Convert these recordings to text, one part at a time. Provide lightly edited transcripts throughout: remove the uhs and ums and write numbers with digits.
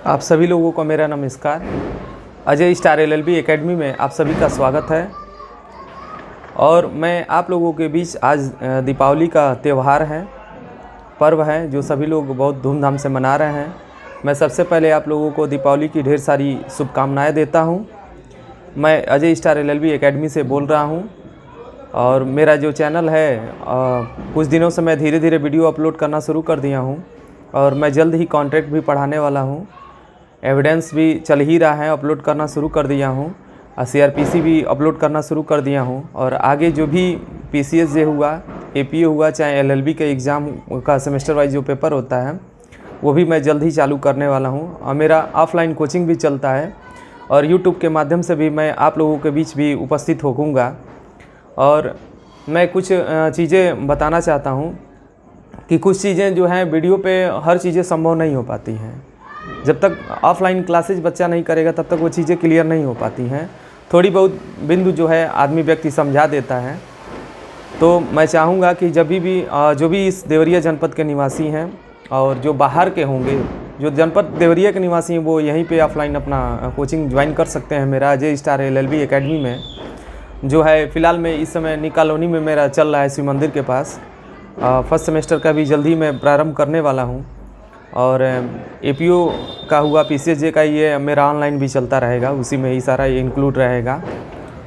आप सभी लोगों को मेरा नमस्कार। अजय स्टार एलएलबी एकेडमी में आप सभी का स्वागत है। और मैं आप लोगों के बीच आज दीपावली का त्यौहार है, पर्व है, जो सभी लोग बहुत धूमधाम से मना रहे हैं। मैं सबसे पहले आप लोगों को दीपावली की ढेर सारी शुभकामनाएं देता हूं। मैं अजय स्टार एलएलबी एकेडमी से बोल रहा हूं और मेरा जो चैनल है कुछ दिनों से मैं धीरे धीरे वीडियो अपलोड करना शुरू कर दिया हूं और मैं जल्द ही कॉन्ट्रैक्ट भी पढ़ाने वाला हूं। एविडेंस भी चल ही रहा है, अपलोड करना शुरू कर दिया हूँ। सीआरपीसी भी अपलोड करना शुरू कर दिया हूँ और आगे जो भी पीसीएस जे हुआ, एपीओ हुआ, चाहे एलएलबी के एग्ज़ाम का सेमेस्टर वाइज जो पेपर होता है वो भी मैं जल्द ही चालू करने वाला हूँ। और मेरा ऑफलाइन कोचिंग भी चलता है और यूट्यूब के माध्यम से भी मैं आप लोगों के बीच भी उपस्थित होऊंगा। और मैं कुछ चीज़ें बताना चाहता हूँ कि कुछ चीज़ें जो हैं वीडियो पे हर चीज़ें संभव नहीं हो पाती हैं। जब तक ऑफलाइन क्लासेज बच्चा नहीं करेगा तब तक वो चीज़ें क्लियर नहीं हो पाती हैं। थोड़ी बहुत बिंदु जो है आदमी व्यक्ति समझा देता है। तो मैं चाहूँगा कि जब भी जो भी इस देवरिया जनपद के निवासी हैं और जो बाहर के होंगे, जो जनपद देवरिया के निवासी हैं, वो यहीं पे ऑफलाइन अपना कोचिंग ज्वाइन कर सकते हैं। मेरा अजय स्टार एलएलबी एकेडमी में जो है फ़िलहाल में इस समय नी कॉलोनी में मेरा चल रहा है, शिव मंदिर के पास। फर्स्ट सेमेस्टर का भी जल्दी मैं प्रारंभ करने वाला हूँ। और एपीओ का हुआ, पीसीएस का ये मेरा ऑनलाइन भी चलता रहेगा, उसी में ही सारा इंक्लूड रहेगा।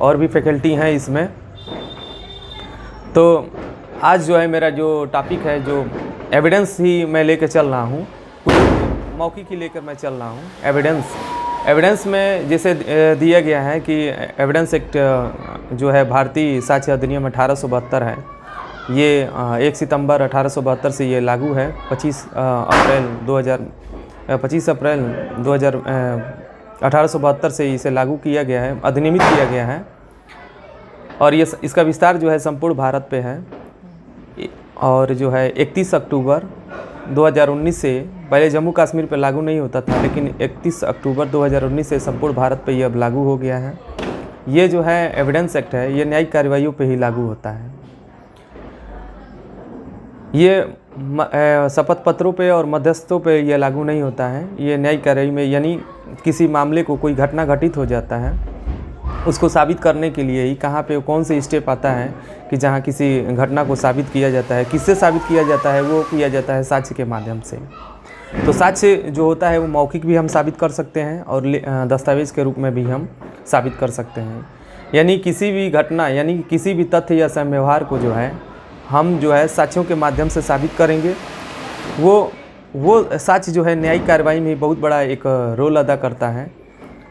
और भी फैकल्टी हैं इसमें। तो आज जो है मेरा जो टॉपिक है, जो एविडेंस ही मैं लेकर चल रहा हूँ, कुछ मौखिक ही लेकर मैं चल रहा हूँ। एविडेंस में जैसे दिया गया है कि एविडेंस एक्ट जो है भारतीय साक्ष्य अधिनियम 1872 है। ये 1 सितंबर 1872 से ये लागू है। 25 अप्रैल 1872 से इसे लागू किया गया है, अधिनियमित किया गया है। और ये इसका विस्तार जो है संपूर्ण भारत पे है। और जो है 31 अक्टूबर 2019 से, पहले जम्मू कश्मीर पे लागू नहीं होता था, लेकिन 31 अक्टूबर 2019 से संपूर्ण भारत पे ये अब लागू हो गया है। ये जो है एविडेंस एक्ट है, ये न्यायिक कार्रवाइयों पे ही लागू होता है। ये शपथ पत्रों पे और मध्यस्थों पे ये लागू नहीं होता है। ये न्यायिक कार्रवाई में, यानी किसी मामले को, कोई घटना घटित हो जाता है, उसको साबित करने के लिए ही कहाँ पे कौन से स्टेप आता है कि जहाँ किसी घटना को साबित किया जाता है। किससे साबित किया जाता है? वो किया जाता है साक्ष्य के माध्यम से। तो साक्ष्य जो होता है वो मौखिक भी हम साबित कर सकते हैं और दस्तावेज के रूप में भी हम साबित कर सकते हैं। यानी किसी भी घटना, यानी किसी भी तथ्य या व्यवहार को जो है हम जो है साक्ष्यों के माध्यम से साबित करेंगे। वो साक्ष्य जो है न्यायिक कार्रवाई में बहुत बड़ा एक रोल अदा करता है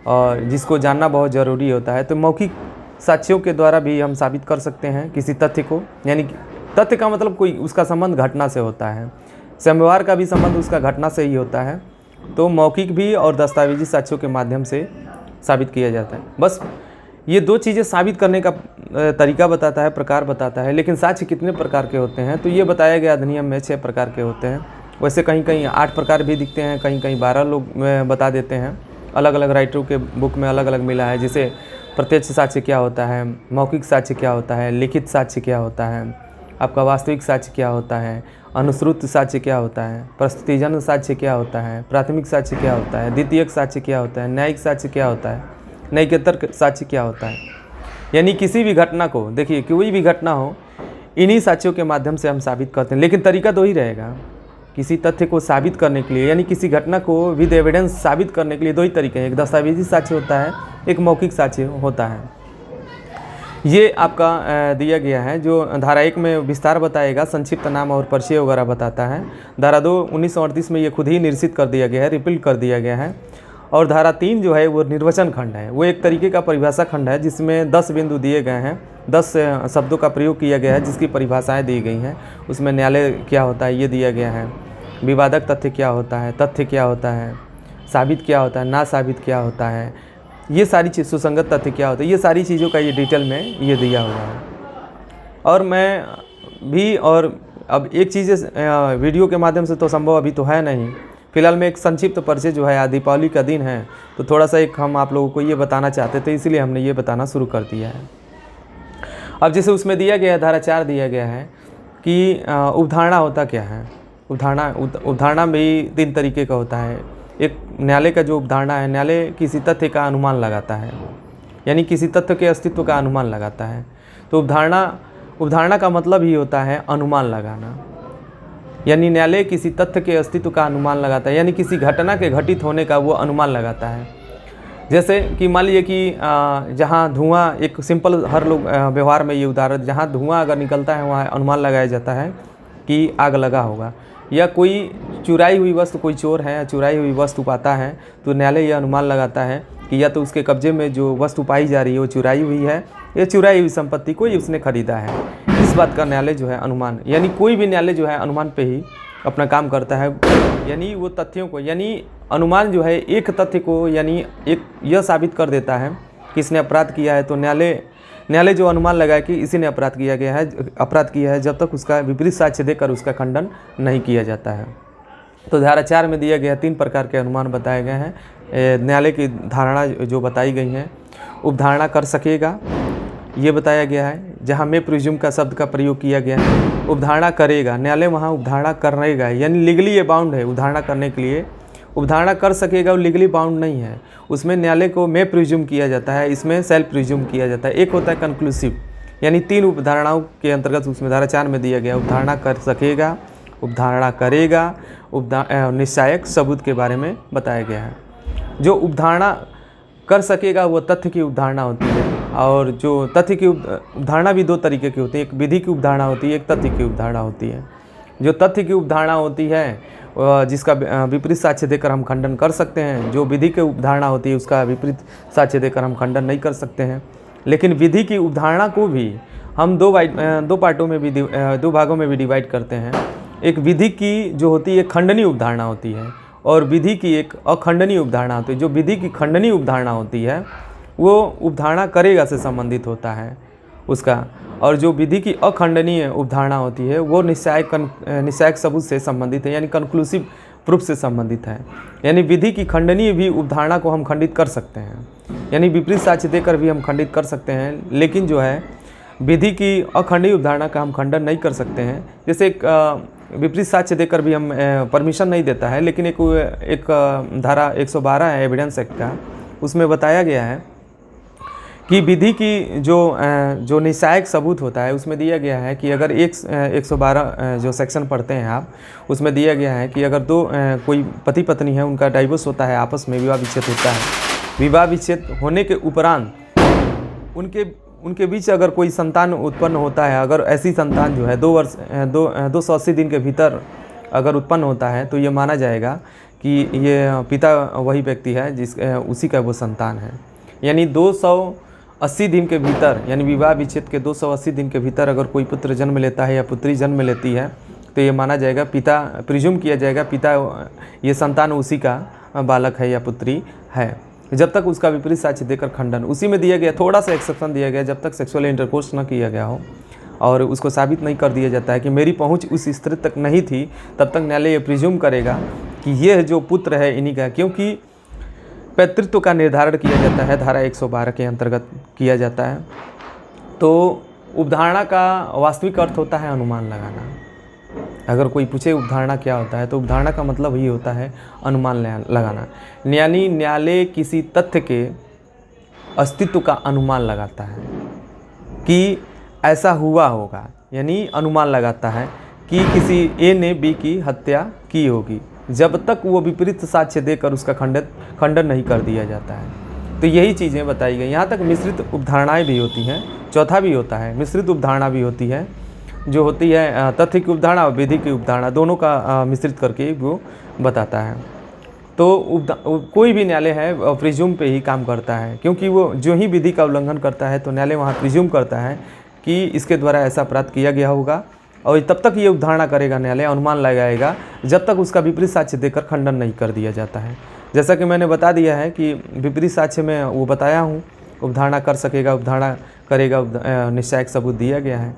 और जिसको जानना बहुत ज़रूरी होता है। तो मौखिक साक्ष्यों के द्वारा भी हम साबित कर सकते हैं किसी तथ्य को। यानी तथ्य का मतलब कोई उसका संबंध घटना से होता है, व्यवहार का भी संबंध उसका घटना से ही होता है। तो मौखिक भी और दस्तावेजी साक्ष्यों के माध्यम से साबित किया जाता है। बस ये दो चीज़ें साबित करने का तरीका बताता है, प्रकार बताता है। लेकिन साक्ष्य कितने प्रकार के होते हैं? तो ये बताया गया अधिनियम में 6 प्रकार के होते हैं। वैसे कहीं कहीं 8 प्रकार भी दिखते हैं, कहीं कहीं 12 लोग बता देते हैं। अलग अलग राइटरों के बुक में अलग अलग मिला है। जैसे प्रत्यक्ष साक्ष्य क्या होता है, मौखिक साक्ष्य क्या होता है, लिखित साक्ष्य क्या होता है, आपका वास्तविक साक्ष्य क्या होता है, अनुश्रुत साक्ष्य क्या होता है, प्रस्तुतिजन्य साक्ष्य क्या होता है, प्राथमिक साक्ष्य क्या होता है, द्वितीयक साक्ष्य क्या होता है, न्यायिक साक्ष्य क्या होता है, न्यायिकेतर साक्ष्य क्या होता है। यानी किसी भी घटना को, देखिए कोई भी घटना हो, इन्हीं साक्ष्यों के माध्यम से हम साबित करते हैं। लेकिन तरीका तो ही रहेगा। किसी तथ्य को साबित करने के लिए, यानी किसी घटना को विद एविडेंस साबित करने के लिए 2 ही तरीके हैं। एक दस्तावेजी साक्ष्य होता है, एक मौखिक साक्ष्य होता है। ये आपका दिया गया है, जो धारा 1 में विस्तार बताएगा, संक्षिप्त नाम और परिचय वगैरह बताता है। धारा 2 1938 में ये खुद ही निरसित कर दिया गया है, रिपील कर दिया गया है। और धारा 3 जो है वो निर्वचन खंड है। वो एक तरीके का परिभाषा खंड है जिसमें 10 बिंदु दिए गए हैं, 10 शब्दों का प्रयोग किया गया है, जिसकी परिभाषाएं दी गई हैं। उसमें न्यायालय क्या होता है ये दिया गया है, विवादक तथ्य क्या होता है, तथ्य क्या होता है, साबित क्या होता है, ना साबित क्या होता है, ये सारी चीज़, सुसंगत तथ्य क्या होता है, ये सारी चीज़ों का ये डिटेल में ये दिया हुआ है। और मैं भी, और अब एक चीज़ वीडियो के माध्यम से तो संभव अभी तो है नहीं। फिलहाल में एक संक्षिप्त परिचय जो है, आज दीपावली का दिन है तो थोड़ा सा एक हम आप लोगों को ये बताना चाहते थे, इसलिए हमने ये बताना शुरू कर दिया है। अब जैसे उसमें दिया गया है, धारा 4 दिया गया है कि उपधारणा होता क्या है। उपधारणा भी 3 तरीके का होता है। एक न्यायालय का जो उपधारणा है, न्यायालय किसी तथ्य का अनुमान लगाता है, यानी किसी तथ्य के अस्तित्व का अनुमान लगाता है। तो उपधारणा का मतलब ही होता है अनुमान लगाना, यानी न्यायालय किसी तथ्य के अस्तित्व का अनुमान लगाता है, यानी किसी घटना के घटित होने का वो अनुमान लगाता है। जैसे कि मान लीजिए कि जहाँ धुआं, एक सिंपल हर लोग व्यवहार में ये उदाहरण, जहाँ धुआं अगर निकलता है वहाँ अनुमान लगाया जाता है कि आग लगा होगा। या कोई चुराई हुई वस्तु, कोई चोर है चुराई हुई वस्तु पाता है तो न्यायालय यह अनुमान लगाता है कि या तो उसके कब्जे में जो वस्तु पाई जा रही है वो चुराई हुई है, या चुराई हुई संपत्ति को उसने खरीदा है। इस बात का न्यायालय जो है अनुमान, यानी कोई भी न्यायालय जो है अनुमान पे ही अपना काम करता है। यानी वो तथ्यों को, यानी अनुमान जो है एक तथ्य को, यानी एक यह साबित कर देता है कि इसने अपराध किया है, तो न्यायालय जो अनुमान लगाए कि इसी ने अपराध किया है, जब तक उसका विपरीत साक्ष्य देकर उसका खंडन नहीं किया जाता है। तो धारा 4 में दिया गया 3 प्रकार के अनुमान बताए गए हैं। न्यायालय की धारणा जो बताई गई हैं, उपधारणा कर सकेगा ये बताया गया है, जहाँ में प्रिज्यूम का शब्द का प्रयोग किया गया है। उपधारणा करेगा, न्यायालय वहाँ उपधारणा करेगा, यानी लीगली ये बाउंड है उपधारणा करने के लिए। उपधारणा कर सकेगा और लीगली बाउंड नहीं है, उसमें न्यायालय को में प्रिज्यूम किया जाता है, इसमें सेल्फ प्रिज्यूम किया जाता है। एक होता है कंक्लूसिव, यानी 3 उपधारणाओं के अंतर्गत उसमें धारा 4 में दिया गया, उपधारणा कर सकेगा, उपधारणा करेगा, निश्चायक सबूत के बारे में बताया गया है। जो उपधारणा कर सकेगा वो तथ्य की उपधारणा होती है, और जो तथ्य की उपधारणा भी 2 तरीके की होती है, एक विधि की उपधारणा होती है, एक तथ्य की उपधारणा होती है। जो तथ्य की उपधारणा होती है जिसका विपरीत साक्ष्य देकर हम खंडन कर सकते हैं, जो विधि की उपधारणा होती है उसका विपरीत साक्ष्य देकर हम खंडन नहीं कर सकते हैं। लेकिन विधि की उपधारणा को भी हम 2 पार्टों में भी 2 भागों में भी डिवाइड करते हैं। एक विधि की जो होती है खंडनीय उपधारणा होती है, और विधि की एक अखंडनीय उपधारणा होती है। जो विधि की खंडनीय उपधारणा होती है वो उपधारणा करेगा से संबंधित होता है उसका, और जो विधि की अखंडनीय उपधारणा होती है वो निश्चायक सबूत से संबंधित है, यानी कंक्लूसिव प्रूफ से संबंधित है। यानी विधि की खंडनीय भी उपधारणा को हम खंडित कर सकते हैं, यानी विपरीत साक्ष्य देकर भी हम खंडित कर सकते हैं, लेकिन जो है विधि की अखंडनीय उपधारणा का हम खंडन नहीं कर सकते हैं। जैसे एक विपरीत साक्ष्य देकर भी हम परमिशन नहीं देता है, लेकिन एक धारा 112 है एविडेंस एक्ट का, उसमें बताया गया है कि विधि की जो निश्चायक सबूत होता है उसमें दिया गया है कि अगर 112 जो सेक्शन पढ़ते हैं आप, उसमें दिया गया है कि अगर कोई पति पत्नी है, उनका डाइवोर्स होता है, आपस में विवाह विच्छेद होता है, विवाह विच्छेद होने के उपरांत उनके बीच अगर कोई संतान उत्पन्न होता है, अगर ऐसी संतान जो है 280 दिन के भीतर अगर उत्पन्न होता है, तो ये माना जाएगा कि ये पिता वही व्यक्ति है उसी का वो संतान है। यानी 280 दिन के भीतर, यानी विवाह विच्छेद के 280 दिन के भीतर अगर कोई पुत्र जन्म लेता है या पुत्री जन्म लेती है, तो ये माना जाएगा प्रिज्यूम किया जाएगा पिता ये संतान उसी का बालक है या पुत्री है, जब तक उसका विपरीत साक्ष्य देकर खंडन। उसी में दिया गया थोड़ा सा एक्सेप्शन दिया गया, जब तक सेक्सुअल इंटरकोर्स न किया गया हो और उसको साबित नहीं कर दिया जाता है कि मेरी पहुंच उस स्त्री तक नहीं थी, तब तक न्यायालय ये प्रिज्यूम करेगा कि यह जो पुत्र है इन्हीं का, क्योंकि पैतृत्व का निर्धारण किया जाता है धारा 112 के अंतर्गत किया जाता है। तो उपधारणा का वास्तविक अर्थ होता है अनुमान लगाना। अगर कोई पूछे उपधारणा क्या होता है, तो उपधारणा का मतलब ही होता है अनुमान लगाना, यानी न्यायालय किसी तथ्य के अस्तित्व का अनुमान लगाता है कि ऐसा हुआ होगा, यानी अनुमान लगाता है कि किसी ए ने बी की हत्या की होगी, जब तक वो विपरीत साक्ष्य देकर उसका खंडन नहीं कर दिया जाता है। तो यही चीज़ें बताई गई। यहाँ तक मिश्रित उपधारणाएँ भी होती हैं, चौथा भी होता है मिश्रित उपधारणा भी होती है, जो होती है तथ्य की उपधारणा और विधि की उपधारणा, दोनों का मिश्रित करके वो बताता है। तो कोई भी न्यायालय है प्रिज्यूम पे ही काम करता है, क्योंकि वो जो ही विधि का उल्लंघन करता है तो न्यायालय वहाँ प्रिज्यूम करता है कि इसके द्वारा ऐसा अपराध किया गया होगा, और तब तक ये उपधारणा करेगा न्यायालय, अनुमान लगाएगा, जब तक उसका विपरीत साक्ष्य देकर खंडन नहीं कर दिया जाता है। जैसा कि मैंने बता दिया है कि विपरीत साक्ष्य में वो बताया हूँ, उपधारणा कर सकेगा, उपधारणा करेगा, निश्चायक सबूत दिया गया है।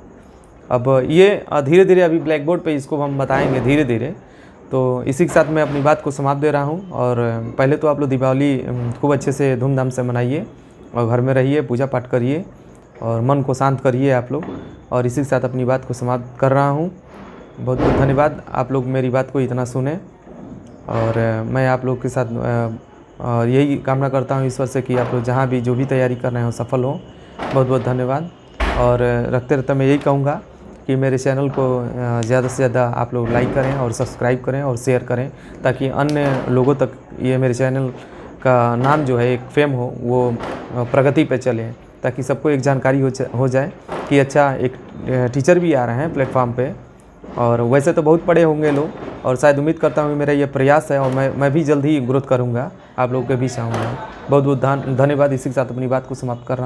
अब ये धीरे धीरे अभी ब्लैक बोर्ड पे इसको हम बताएंगे धीरे धीरे। तो इसी के साथ मैं अपनी बात को समाप्त दे रहा हूँ। और पहले तो आप लोग दीपावली खूब अच्छे से धूमधाम से मनाइए और घर में रहिए, पूजा पाठ करिए और मन को शांत करिए आप लोग। और इसी के साथ अपनी बात को समाप्त कर रहा हूँ। बहुत बहुत धन्यवाद, आप लोग मेरी बात को इतना सुने। और मैं आप लोग के साथ और यही कामना करता हूँ ईश्वर से कि आप लोग जहाँ भी जो भी तैयारी कर रहे हो सफल हो। बहुत बहुत धन्यवाद। और रखते रहते मैं यही कहूँगा कि मेरे चैनल को ज़्यादा से ज़्यादा आप लोग लाइक करें और सब्सक्राइब करें और शेयर करें, ताकि अन्य लोगों तक ये मेरे चैनल का नाम जो है एक फेम हो, वो प्रगति पे चले, ताकि सबको एक जानकारी हो जाए कि अच्छा एक टीचर भी आ रहे हैं प्लेटफॉर्म पे। और वैसे तो बहुत पढ़े होंगे लोग, और शायद उम्मीद करता हूँ मेरा ये प्रयास है और मैं भी जल्द ही ग्रोथ करूँगा, आप लोगों के बीच आऊँगा। बहुत बहुत धन्यवाद। इसी के साथ अपनी बात को समाप्त कर रहा हूँ।